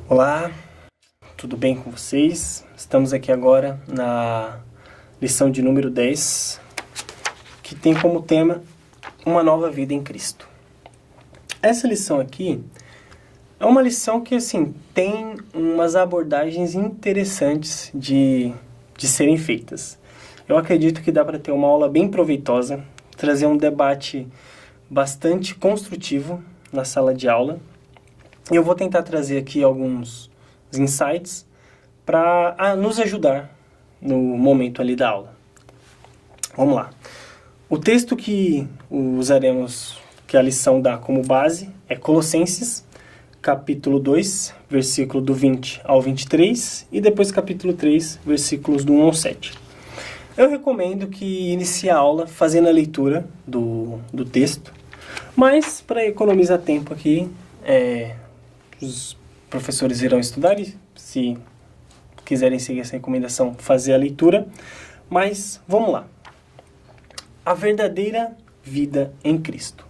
Olá, tudo bem com vocês? Estamos aqui agora na lição de número 10, que tem como tema uma nova vida em Cristo. Essa lição aqui é uma lição que, tem umas abordagens interessantes de serem feitas. Eu acredito que dá para ter uma aula bem proveitosa, trazer um debate bastante construtivo na sala de aula. Eu vou tentar trazer aqui alguns insights para nos ajudar no momento ali da aula. Vamos lá. O texto que usaremos, que a lição dá como base, é Colossenses, capítulo 2, versículo do 20 ao 23, e depois capítulo 3, versículos do 1 ao 7. Eu recomendo que inicie a aula fazendo a leitura do texto, mas para economizar tempo aqui, os professores irão estudar e, se quiserem seguir essa recomendação, fazer a leitura. Mas vamos lá. A verdadeira vida em Cristo.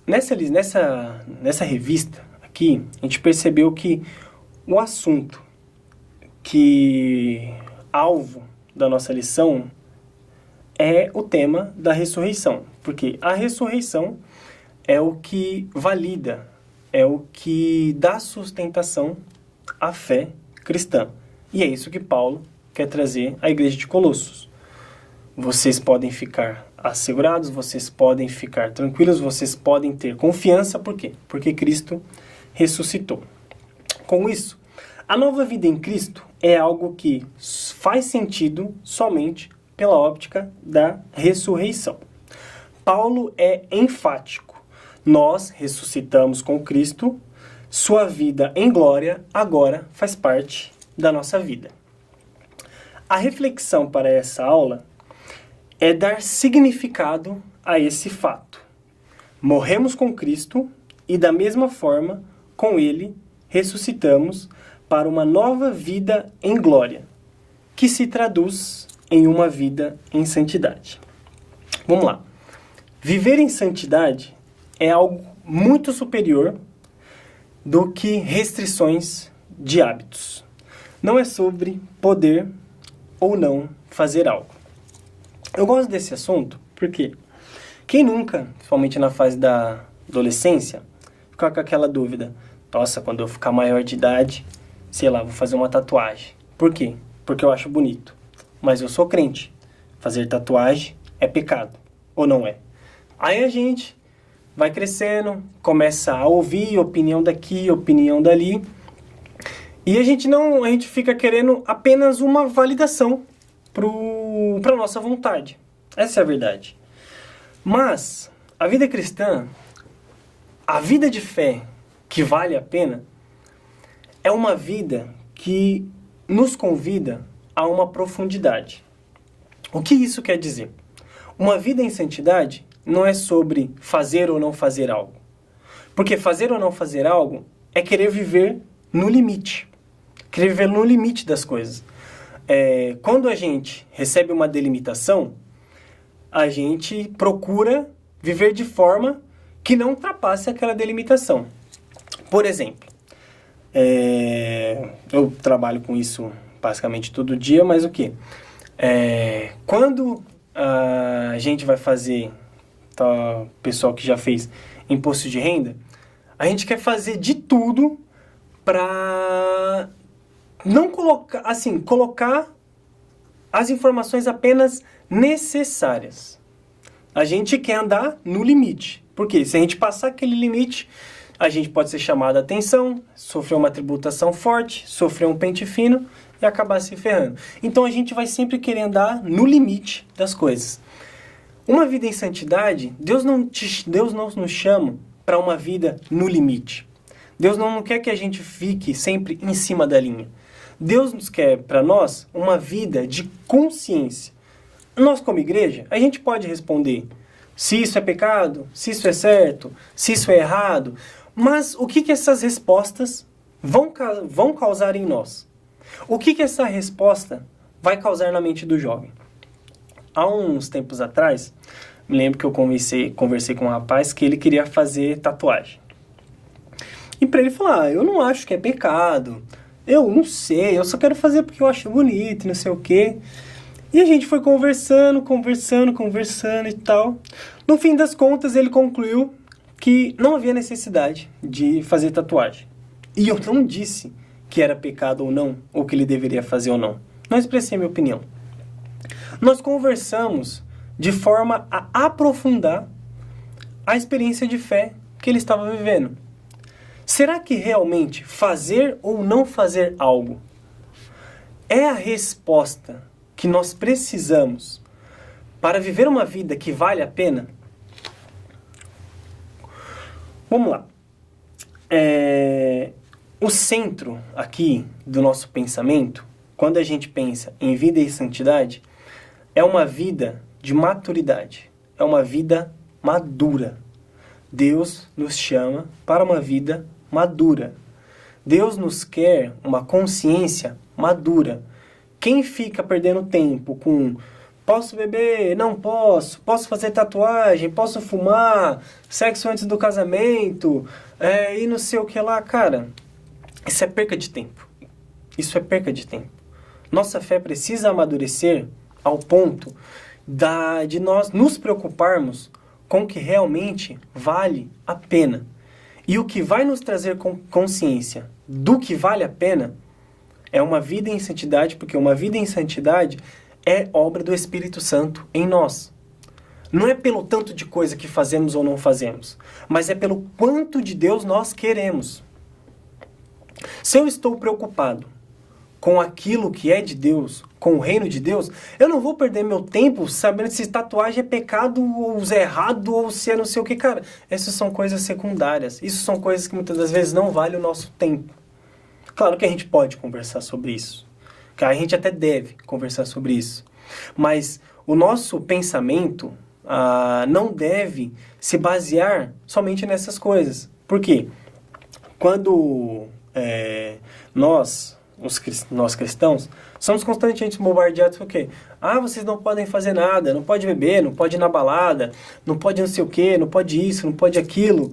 Nessa revista aqui, a gente percebeu que o assunto alvo da nossa lição é o tema da ressurreição. Porque a ressurreição é o que valida, é o que dá sustentação à fé cristã. E é isso que Paulo quer trazer à igreja de Colossos. Vocês podem ficar assegurados, vocês podem ficar tranquilos, vocês podem ter confiança. Por quê? Porque Cristo ressuscitou. Com isso, a nova vida em Cristo é algo que faz sentido somente pela óptica da ressurreição. Paulo é enfático. Nós ressuscitamos com Cristo, sua vida em glória agora faz parte da nossa vida. A reflexão para essa aula é dar significado a esse fato. Morremos com Cristo e, da mesma forma, com Ele, ressuscitamos para uma nova vida em glória, que se traduz em uma vida em santidade. Vamos lá. Viver em santidade é algo muito superior do que restrições de hábitos. Não é sobre poder ou não fazer algo. Eu gosto desse assunto porque quem nunca, principalmente na fase da adolescência, fica com aquela dúvida: nossa, quando eu ficar maior de idade, sei lá, vou fazer uma tatuagem. Por quê? Porque eu acho bonito. Mas eu sou crente. Fazer tatuagem é pecado, ou não é? Aí a gente vai crescendo, começa a ouvir opinião daqui, opinião dali, e a gente fica querendo apenas uma validação para nossa vontade. Essa é a verdade. Mas a vida cristã, a vida de fé que vale a pena, é uma vida que nos convida a uma profundidade. O que isso quer dizer? Uma vida em santidade não é sobre fazer ou não fazer algo. Porque fazer ou não fazer algo é querer viver no limite. Querer viver no limite das coisas. Quando a gente recebe uma delimitação, a gente procura viver de forma que não ultrapasse aquela delimitação. Por exemplo, eu trabalho com isso basicamente todo dia, mas o quê? Quando a gente vai fazer, pessoal que já fez imposto de renda, a gente quer fazer de tudo para não colocar as informações apenas necessárias. A gente quer andar no limite. Porque se a gente passar aquele limite, a gente pode ser chamado a atenção, sofrer uma tributação forte, sofrer um pente fino e acabar se ferrando. Então a gente vai sempre querer andar no limite das coisas. Uma vida em santidade, Deus não nos chama para uma vida no limite. Deus não quer que a gente fique sempre em cima da linha. Deus nos quer para nós uma vida de consciência. Nós, como igreja, a gente pode responder se isso é pecado, se isso é certo, se isso é errado, mas o que essas respostas vão causar em nós? O que essa resposta vai causar na mente do jovem? Há uns tempos atrás, me lembro que eu conversei com um rapaz que ele queria fazer tatuagem. E para ele falar, eu não acho que é pecado, eu não sei, eu só quero fazer porque eu acho bonito e não sei o quê. E a gente foi conversando e tal. No fim das contas, ele concluiu que não havia necessidade de fazer tatuagem. E eu não disse que era pecado ou não, ou que ele deveria fazer ou não. Não expressei minha opinião. Nós conversamos de forma a aprofundar a experiência de fé que ele estava vivendo. Será que realmente fazer ou não fazer algo é a resposta que nós precisamos para viver uma vida que vale a pena? Vamos lá. O centro aqui do nosso pensamento, quando a gente pensa em vida e santidade, é uma vida de maturidade, é uma vida madura. Deus nos chama para uma vida madura. Deus nos quer uma consciência madura. Quem fica perdendo tempo com posso beber, não posso, posso fazer tatuagem, posso fumar, sexo antes do casamento, e não sei o que lá, cara, isso é perca de tempo. Isso é perca de tempo. Nossa fé precisa amadurecer ao ponto de nós nos preocuparmos com o que realmente vale a pena. E o que vai nos trazer consciência do que vale a pena é uma vida em santidade, porque uma vida em santidade é obra do Espírito Santo em nós. Não é pelo tanto de coisa que fazemos ou não fazemos, mas é pelo quanto de Deus nós queremos. Se eu estou preocupado com aquilo que é de Deus, com o reino de Deus, eu não vou perder meu tempo sabendo se tatuagem é pecado ou se é errado ou se é não sei o que. Cara, essas são coisas secundárias. Isso são coisas que muitas das vezes não valem o nosso tempo. Claro que a gente pode conversar sobre isso. A gente até deve conversar sobre isso. Mas o nosso pensamento não deve se basear somente nessas coisas. Por quê? Quando nós cristãos, somos constantemente bombardeados por quê? Vocês não podem fazer nada, não pode beber, não pode ir na balada, não pode não sei o quê, não pode isso, não pode aquilo.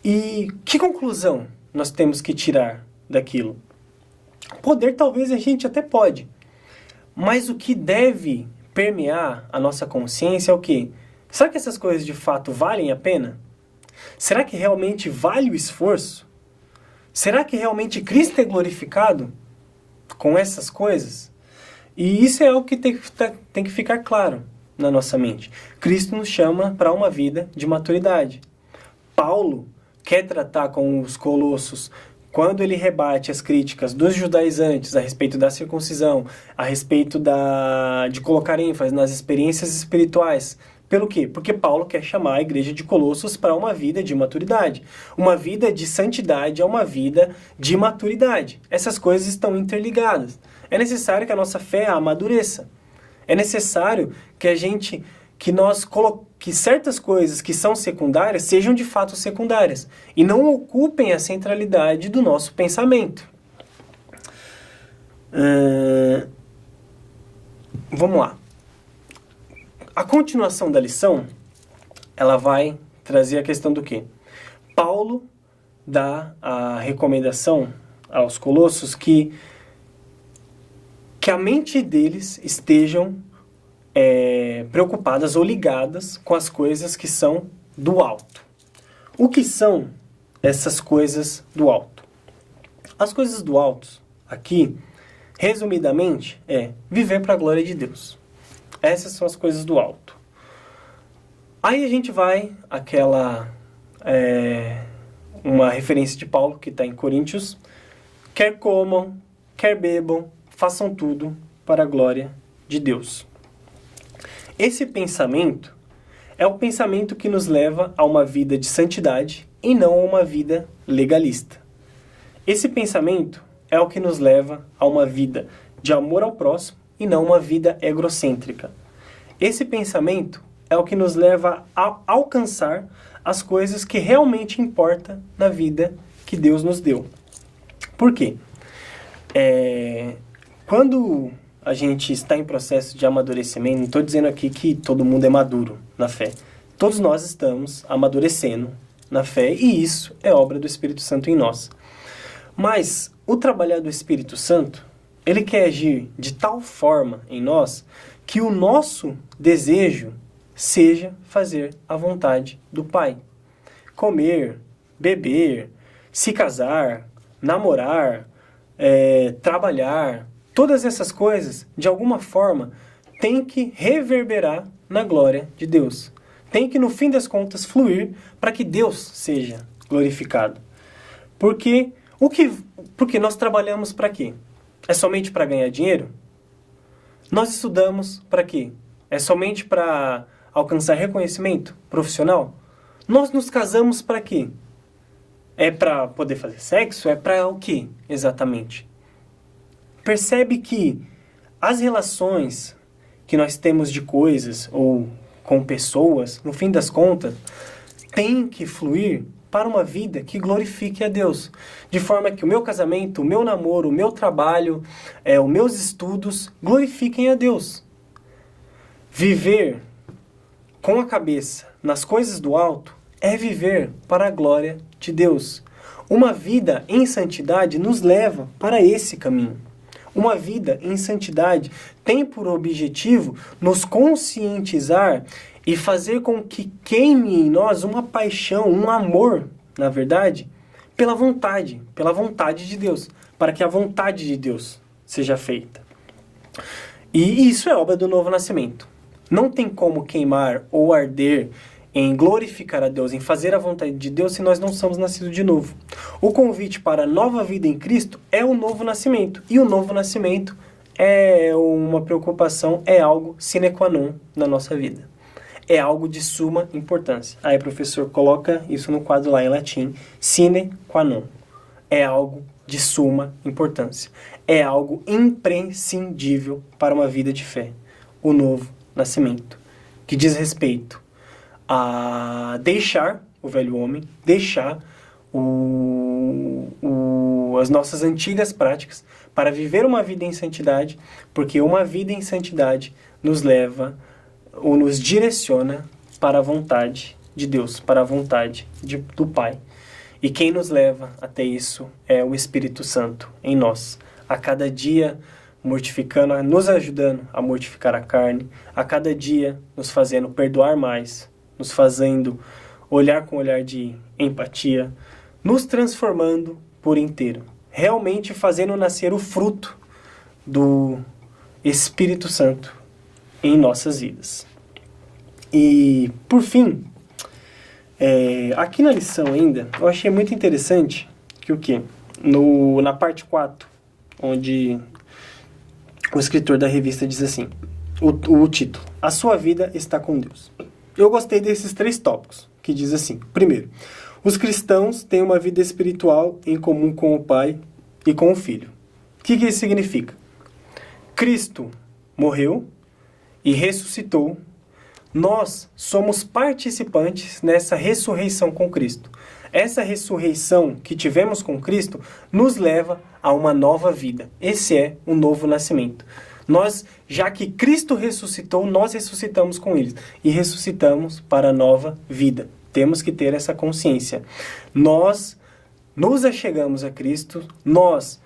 E que conclusão nós temos que tirar daquilo? Poder talvez a gente até pode, mas o que deve permear a nossa consciência é o quê? Será que essas coisas de fato valem a pena? Será que realmente vale o esforço? Será que realmente Cristo é glorificado com essas coisas? E isso é algo que tem que ficar claro na nossa mente. Cristo nos chama para uma vida de maturidade. Paulo quer tratar com os colossos, quando ele rebate as críticas dos judaizantes a respeito da circuncisão, a respeito de colocar ênfase nas experiências espirituais. Pelo quê? Porque Paulo quer chamar a igreja de Colossos para uma vida de maturidade. Uma vida de santidade é uma vida de maturidade. Essas coisas estão interligadas. É necessário que a nossa fé amadureça. É necessário que certas coisas que são secundárias sejam de fato secundárias e não ocupem a centralidade do nosso pensamento. Vamos lá. A continuação da lição, ela vai trazer a questão do quê? Paulo dá a recomendação aos colossos que a mente deles estejam preocupadas ou ligadas com as coisas que são do alto. O que são essas coisas do alto? As coisas do alto, aqui, resumidamente, é viver para a glória de Deus. Essas são as coisas do alto. Aí a gente vai uma referência de Paulo que está em Coríntios: quer comam, quer bebam, façam tudo para a glória de Deus. Esse pensamento é o pensamento que nos leva a uma vida de santidade e não a uma vida legalista. Esse pensamento é o que nos leva a uma vida de amor ao próximo e não uma vida egocêntrica. Esse pensamento é o que nos leva a alcançar as coisas que realmente importam na vida que Deus nos deu. Por quê? Quando a gente está em processo de amadurecimento, não estou dizendo aqui que todo mundo é maduro na fé. Todos nós estamos amadurecendo na fé, e isso é obra do Espírito Santo em nós. Mas o trabalhar do Espírito Santo, ele quer agir de tal forma em nós que o nosso desejo seja fazer a vontade do Pai. Comer, beber, se casar, namorar, trabalhar, todas essas coisas, de alguma forma, tem que reverberar na glória de Deus. Tem que, no fim das contas, fluir para que Deus seja glorificado. Porque nós trabalhamos para quê? É somente para ganhar dinheiro? Nós estudamos para quê? É somente para alcançar reconhecimento profissional? Nós nos casamos para quê? É para poder fazer sexo? É para o quê, exatamente? Percebe que as relações que nós temos de coisas ou com pessoas, no fim das contas, tem que fluir para uma vida que glorifique a Deus. De forma que o meu casamento, o meu namoro, o meu trabalho, os meus estudos glorifiquem a Deus. Viver com a cabeça nas coisas do alto é viver para a glória de Deus. Uma vida em santidade nos leva para esse caminho. Uma vida em santidade tem por objetivo nos conscientizar e fazer com que queime em nós uma paixão, um amor, na verdade, pela vontade de Deus, para que a vontade de Deus seja feita. E isso é obra do novo nascimento. Não tem como queimar ou arder em glorificar a Deus, em fazer a vontade de Deus, se nós não somos nascidos de novo. O convite para a nova vida em Cristo é o novo nascimento. E o novo nascimento é uma preocupação, é algo sine qua non na nossa vida. É algo de suma importância. Aí o professor coloca isso no quadro lá em latim, sine qua non. É algo de suma importância. É algo imprescindível para uma vida de fé. O novo nascimento, que diz respeito a deixar o velho homem, deixar as nossas antigas práticas para viver uma vida em santidade, porque uma vida em santidade nos leva ou nos direciona para a vontade de Deus, para a vontade do Pai. E quem nos leva até isso é o Espírito Santo em nós. A cada dia mortificando, nos ajudando a mortificar a carne, a cada dia nos fazendo perdoar mais, nos fazendo olhar com um olhar de empatia, nos transformando por inteiro, realmente fazendo nascer o fruto do Espírito Santo em nossas vidas. E, por fim, aqui na lição ainda, eu achei muito interessante que o quê? Na parte 4, onde o escritor da revista diz assim, o título, A Sua Vida Está com Deus. Eu gostei desses 3 tópicos, que diz assim, primeiro, os cristãos têm uma vida espiritual em comum com o Pai e com o Filho. O que isso significa? Cristo morreu e ressuscitou. Nós somos participantes nessa ressurreição com Cristo. Essa ressurreição que tivemos com Cristo nos leva a uma nova vida. Esse é o novo nascimento. Nós, já que Cristo ressuscitou, nós ressuscitamos com Ele. E ressuscitamos para a nova vida. Temos que ter essa consciência. Nós nos achegamos a Cristo, nós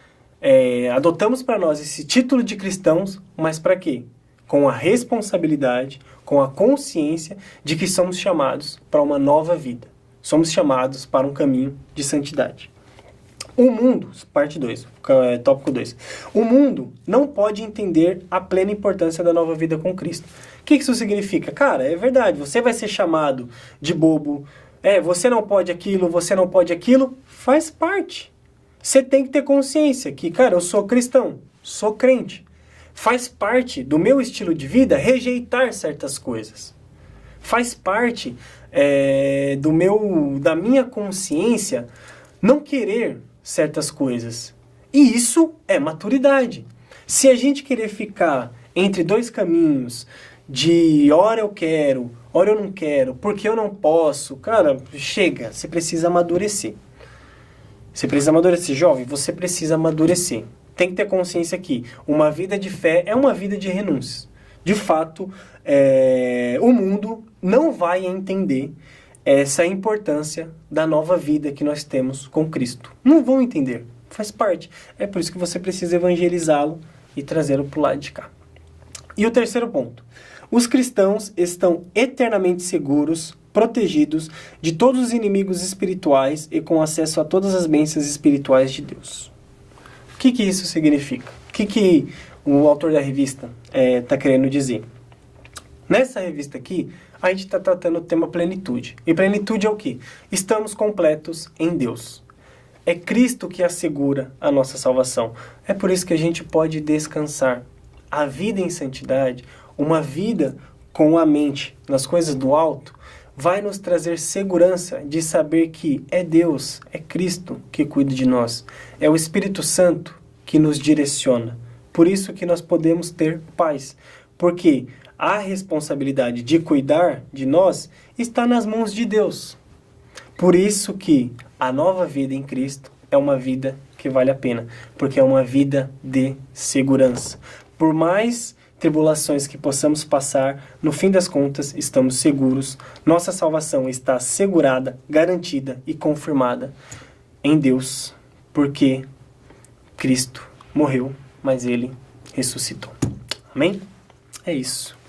adotamos para nós esse título de cristãos, mas para quê? Com a responsabilidade, com a consciência de que somos chamados para uma nova vida. Somos chamados para um caminho de santidade. O mundo, parte 2, tópico 2. O mundo não pode entender a plena importância da nova vida com Cristo. O que isso significa? Cara, é verdade, você vai ser chamado de bobo, você não pode aquilo, faz parte. Você tem que ter consciência que, cara, eu sou cristão, sou crente. Faz parte do meu estilo de vida rejeitar certas coisas. Faz parte da minha consciência não querer certas coisas. E isso é maturidade. Se a gente querer ficar entre 2 caminhos de ora eu quero, ora eu não quero, porque eu não posso, cara, chega, você precisa amadurecer. Você precisa amadurecer, jovem, você precisa amadurecer. Tem que ter consciência que uma vida de fé é uma vida de renúncias. De fato, o mundo não vai entender essa é a importância da nova vida que nós temos com Cristo. Não vão entender, faz parte. É por isso que você precisa evangelizá-lo e trazê-lo para o lado de cá. E o terceiro ponto. Os cristãos estão eternamente seguros, protegidos de todos os inimigos espirituais e com acesso a todas as bênçãos espirituais de Deus. O que isso significa? O que o autor da revista está querendo dizer? Nessa revista aqui, a gente está tratando o tema plenitude. E plenitude é o quê? Estamos completos em Deus. É Cristo que assegura a nossa salvação. É por isso que a gente pode descansar. A vida em santidade, uma vida com a mente nas coisas do alto, vai nos trazer segurança de saber que é Deus, é Cristo que cuida de nós. É o Espírito Santo que nos direciona. Por isso que nós podemos ter paz. Porque a responsabilidade de cuidar de nós está nas mãos de Deus. Por isso que a nova vida em Cristo é uma vida que vale a pena, porque é uma vida de segurança. Por mais tribulações que possamos passar, no fim das contas estamos seguros, nossa salvação está assegurada, garantida e confirmada em Deus, porque Cristo morreu, mas Ele ressuscitou. Amém? É isso.